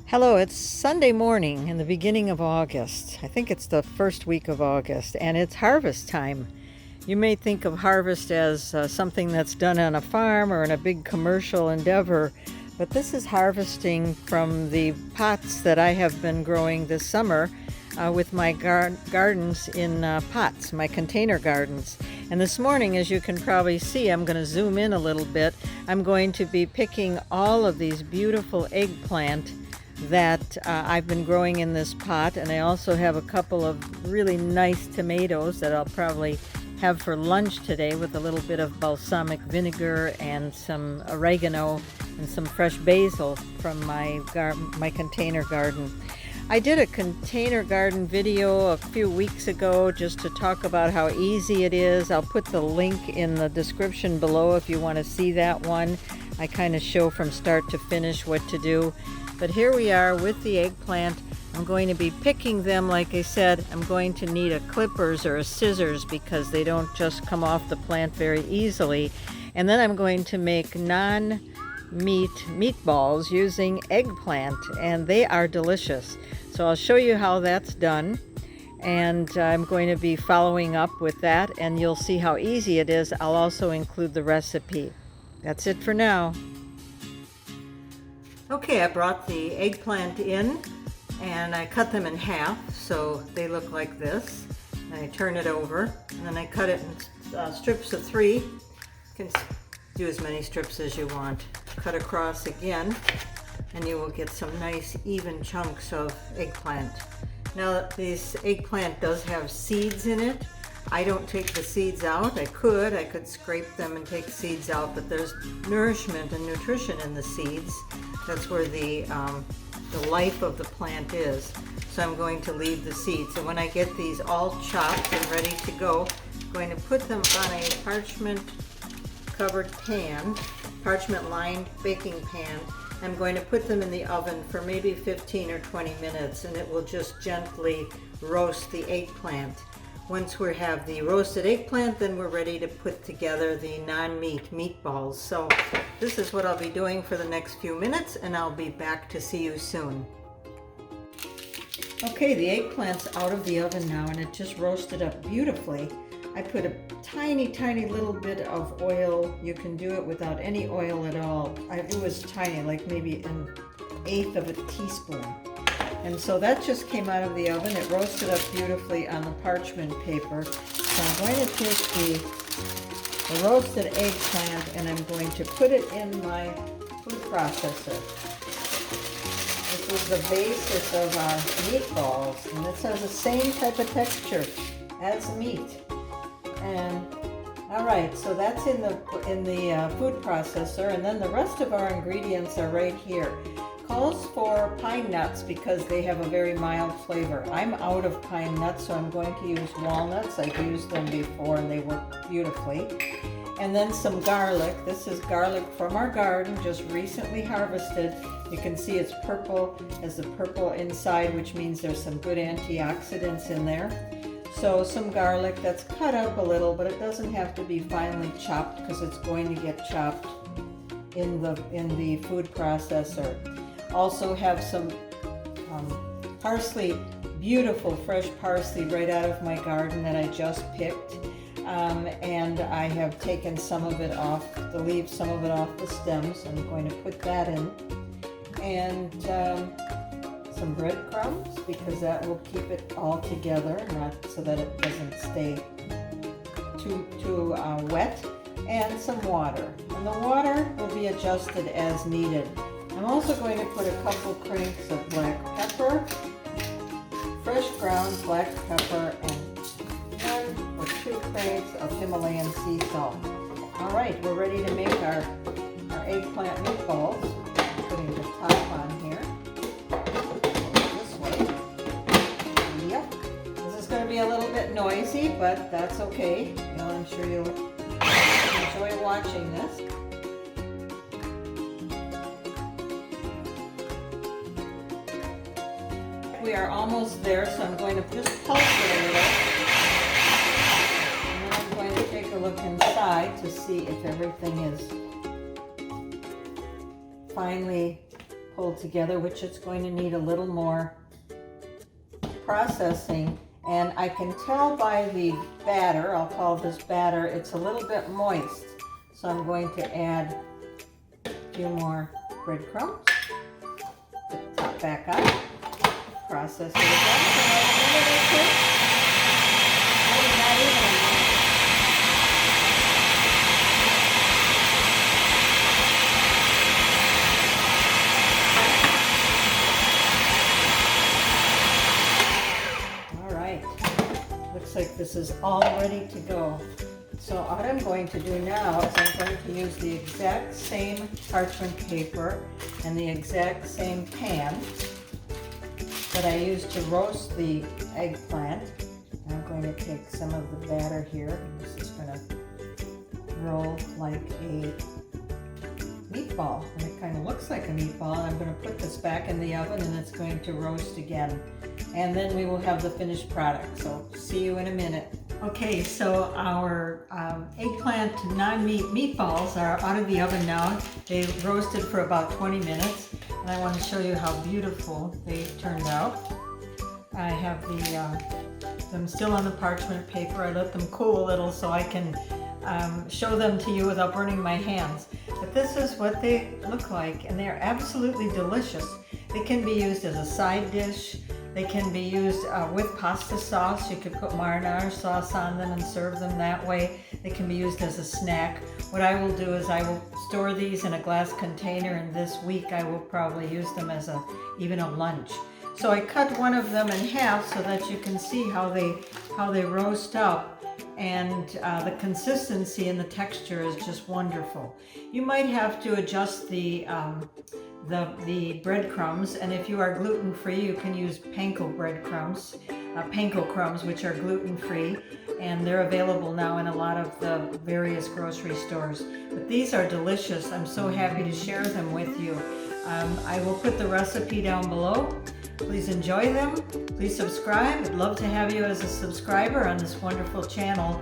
Hello, it's Sunday morning in the beginning of August. I think it's the first week of August, and it's harvest time. You may think of harvest as something that's done on a farm or in a big commercial endeavor, but this is harvesting from the pots that I have been growing this summer with my gardens in pots, my container gardens. And this morning, as you can probably see, I'm going to zoom in a little bit. I'm going to be picking all of these beautiful eggplant that I've been growing in this pot, and I also have a couple of really nice tomatoes that I'll probably have for lunch today with a little bit of balsamic vinegar and some oregano and some fresh basil from my container garden. I did a container garden video a few weeks ago just to talk about how easy it is. I'll put the link in the description below if you want to see that one. I kind of show from start to finish what to do. But here we are with the eggplant. I'm going to be picking them. Like I said, I'm going to need a clippers or a scissors because they don't just come off the plant very easily. And then I'm going to make non-meat meatballs using eggplant, and they are delicious. So I'll show you how that's done, and I'm going to be following up with that, and you'll see how easy it is. I'll also include the recipe. That's it for now. Okay, I brought the eggplant in and I cut them in half so they look like this. And I turn it over and then I cut it in strips of 3. You can do as many strips as you want. Cut across again and you will get some nice even chunks of eggplant. Now this eggplant does have seeds in it. I don't take the seeds out. I could scrape them and take seeds out, but there's nourishment and nutrition in the seeds. That's where the life of the plant is. So I'm going to leave the seeds. So when I get these all chopped and ready to go, I'm going to put them on a parchment covered pan, parchment lined baking pan. I'm going to put them in the oven for maybe 15 or 20 minutes, and it will just gently roast the eggplant. Once we have the roasted eggplant, then we're ready to put together the non-meat meatballs. So this is what I'll be doing for the next few minutes, and I'll be back to see you soon. Okay, the eggplant's out of the oven now, and it just roasted up beautifully. I put a tiny little bit of oil. You can do it without any oil at all. It was tiny, like maybe an 1/8 of a teaspoon. And so that just came out of the oven. It roasted up beautifully on the parchment paper. So I'm going to take the roasted eggplant and I'm going to put it in my food processor. This is the basis of our meatballs, and this has the same type of texture as meat. And all right, so that's in the food processor, and then the rest of our ingredients are right here. Calls for pine nuts because they have a very mild flavor. I'm out of pine nuts, so I'm going to use walnuts. I've used them before and they work beautifully. And then some garlic. This is garlic from our garden, just recently harvested. You can see it's purple, has the purple inside, which means there's some good antioxidants in there. So some garlic that's cut up a little, but it doesn't have to be finely chopped because it's going to get chopped in the food processor. Also have some parsley, beautiful fresh parsley right out of my garden that I just picked. And I have taken some of it off the leaves, some of it off the stems. I'm going to put that in. And some breadcrumbs because that will keep it all together, not so that it doesn't stay too wet. And some water. And the water will be adjusted as needed. I'm also going to put a couple cranks of black pepper, fresh ground black pepper, and 1 or 2 cranks of Himalayan sea salt. All right, we're ready to make our eggplant meatballs. Putting the top on here. This way. Yep. This is going to be a little bit noisy, but that's okay. I'm sure you'll enjoy watching this. We are almost there, so I'm going to just pulse it a little. And then I'm going to take a look inside to see if everything is finely pulled together, which it's going to need a little more processing. And I can tell by the batter, I'll call this batter, it's a little bit moist. So I'm going to add a few more breadcrumbs. Put the top back on. Process it again for another minute or two. Maybe not even a minute. All right. Looks like this is all ready to go. So what I'm going to do now is I'm going to use the exact same parchment paper and the exact same pan that I used to roast the eggplant. I'm going to take some of the batter here. This is going to roll like a meatball, and it kind of looks like a meatball. I'm going to put this back in the oven and it's going to roast again. And then we will have the finished product. So see you in a minute. Okay, so our eggplant non-meat meatballs are out of the oven now. They roasted for about 20 minutes. And I want to show you how beautiful they turned out. I have them still on the parchment paper. I let them cool a little so I can show them to you without burning my hands. But this is what they look like, and they're absolutely delicious. They can be used as a side dish. They can be used with pasta sauce. You could put marinara sauce on them and serve them that way. They can be used as a snack. What I will do is I will store these in a glass container, and this week I will probably use them as even a lunch. So I cut one of them in half so that you can see how they roast up, and the consistency and the texture is just wonderful. You might have to adjust the breadcrumbs, and if you are gluten-free, you can use panko breadcrumbs, panko crumbs, which are gluten-free, and they're available now in a lot of the various grocery stores. But these are delicious. I'm so happy to share them with you. I will put the recipe down below. Please enjoy them. Please subscribe. I'd love to have you as a subscriber on this wonderful channel.